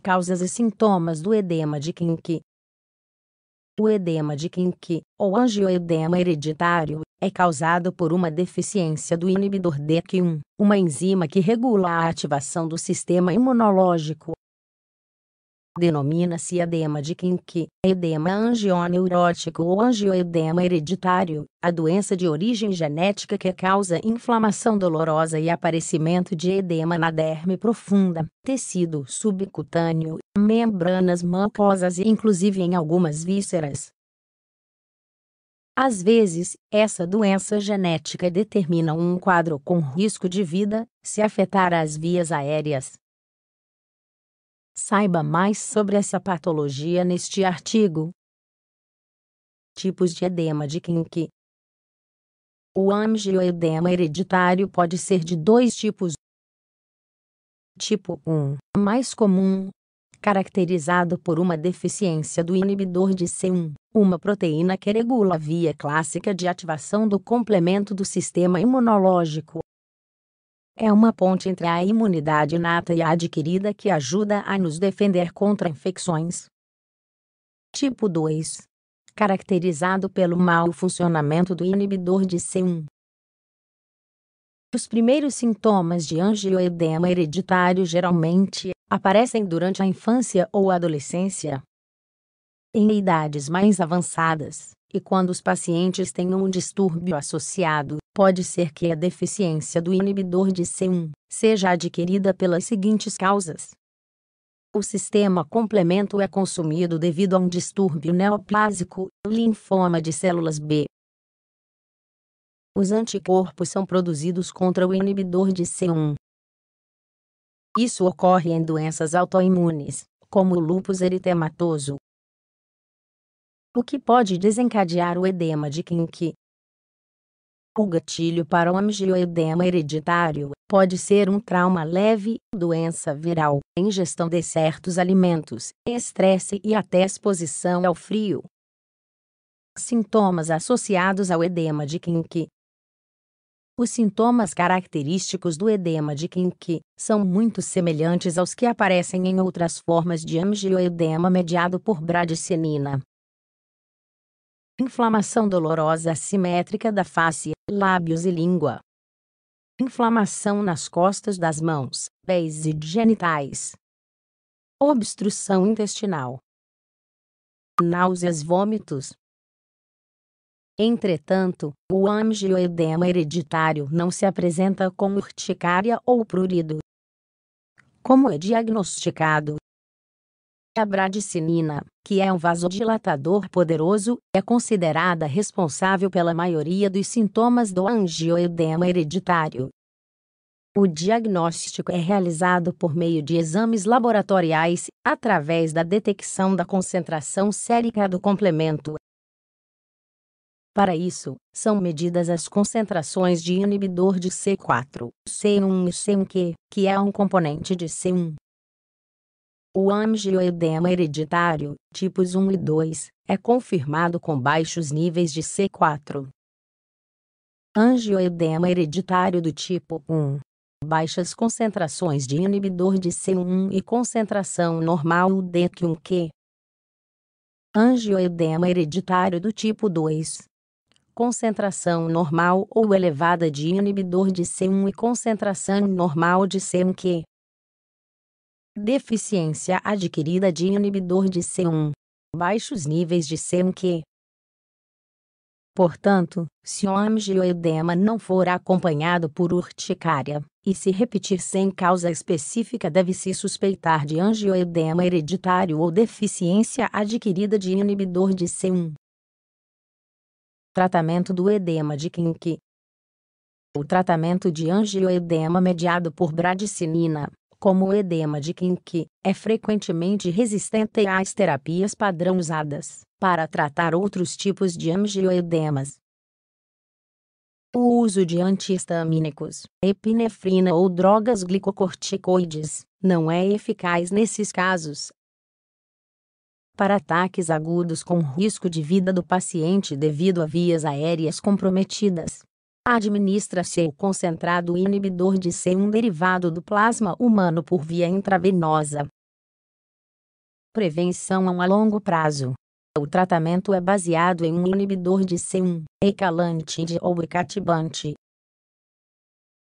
Causas e sintomas do edema de Quincke. O edema de Quincke, ou angioedema hereditário, é causado por uma deficiência do inibidor DQ1, uma enzima que regula a ativação do sistema imunológico. Denomina-se edema de Quincke, edema angioneurótico ou angioedema hereditário, a doença de origem genética que causa inflamação dolorosa e aparecimento de edema na derme profunda, tecido subcutâneo, membranas mucosas e inclusive em algumas vísceras. Às vezes, essa doença genética determina um quadro com risco de vida, se afetar as vias aéreas. Saiba mais sobre essa patologia neste artigo. Tipos de edema de Quincke. O angioedema hereditário pode ser de dois tipos. Tipo 1, mais comum, caracterizado por uma deficiência do inibidor de C1, uma proteína que regula a via clássica de ativação do complemento do sistema imunológico. É uma ponte entre a imunidade inata e a adquirida que ajuda a nos defender contra infecções. Tipo 2. Caracterizado pelo mau funcionamento do inibidor de C1. Os primeiros sintomas de angioedema hereditário geralmente aparecem durante a infância ou adolescência. Em idades mais avançadas, e quando os pacientes têm um distúrbio associado, pode ser que a deficiência do inibidor de C1 seja adquirida pelas seguintes causas. O sistema complemento é consumido devido a um distúrbio neoplásico, linfoma de células B. Os anticorpos são produzidos contra o inibidor de C1. Isso ocorre em doenças autoimunes, como o lúpus eritematoso. O que pode desencadear o edema de Quincke? O gatilho para o angioedema hereditário pode ser um trauma leve, doença viral, ingestão de certos alimentos, estresse e até exposição ao frio. Sintomas associados ao edema de Quincke. Os sintomas característicos do edema de Quincke são muito semelhantes aos que aparecem em outras formas de angioedema mediado por bradicinina. Inflamação dolorosa assimétrica da face, lábios e língua. Inflamação nas costas das mãos, pés e genitais. Obstrução intestinal. Náuseas, vômitos. Entretanto, o angioedema hereditário não se apresenta com urticária ou prurido. Como é diagnosticado? A bradicinina, que é um vasodilatador poderoso, é considerada responsável pela maioria dos sintomas do angioedema hereditário. O diagnóstico é realizado por meio de exames laboratoriais, através da detecção da concentração sérica do complemento. Para isso, são medidas as concentrações de inibidor de C4, C1 e C1Q, que é um componente de C1. O angioedema hereditário, tipos 1 e 2, é confirmado com baixos níveis de C4. Angioedema hereditário do tipo 1. Baixas concentrações de inibidor de C1 e concentração normal DQ1Q. Angioedema hereditário do tipo 2. Concentração normal ou elevada de inibidor de C1 e concentração normal de C1Q. Deficiência adquirida de inibidor de C1. Baixos níveis de C1Q. Portanto, se o angioedema não for acompanhado por urticária, e se repetir sem causa específica, deve-se suspeitar de angioedema hereditário ou deficiência adquirida de inibidor de C1. Tratamento do edema de Quincke. O tratamento de angioedema mediado por bradicinina, como o edema de Quincke, é frequentemente resistente às terapias padrão usadas para tratar outros tipos de angioedemas. O uso de antihistamínicos, epinefrina ou drogas glicocorticoides, não é eficaz nesses casos. Para ataques agudos com risco de vida do paciente devido a vias aéreas comprometidas, administra-se o concentrado inibidor de C1 derivado do plasma humano por via intravenosa. Prevenção a longo prazo. O tratamento é baseado em um inibidor de C1, ecallantide ou icatibant.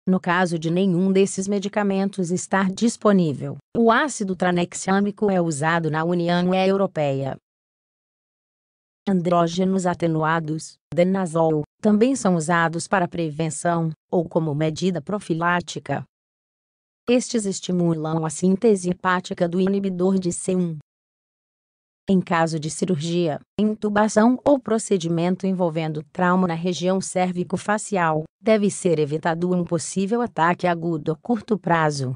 No caso de nenhum desses medicamentos estar disponível, o ácido tranexâmico é usado na União Europeia. Andrógenos atenuados, denazol, também são usados para prevenção, ou como medida profilática. Estes estimulam a síntese hepática do inibidor de C1. Em caso de cirurgia, intubação ou procedimento envolvendo trauma na região cérvico-facial, deve ser evitado um possível ataque agudo a curto prazo.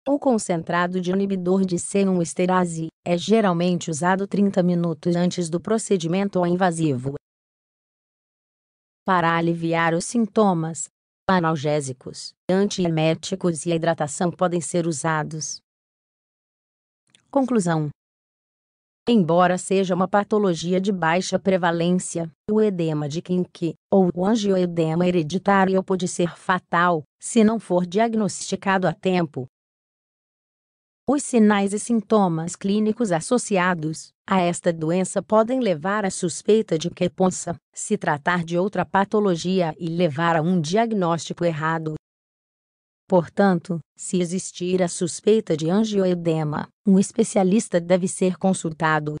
O concentrado de inibidor de C1 esterase é geralmente usado 30 minutos antes do procedimento invasivo. Para aliviar os sintomas, analgésicos, antieméticos e a hidratação podem ser usados. Conclusão. Embora seja uma patologia de baixa prevalência, o edema de Quincke, ou o angioedema hereditário pode ser fatal, se não for diagnosticado a tempo. Os sinais e sintomas clínicos associados a esta doença podem levar à suspeita de que possa se tratar de outra patologia e levar a um diagnóstico errado. Portanto, se existir a suspeita de angioedema, um especialista deve ser consultado.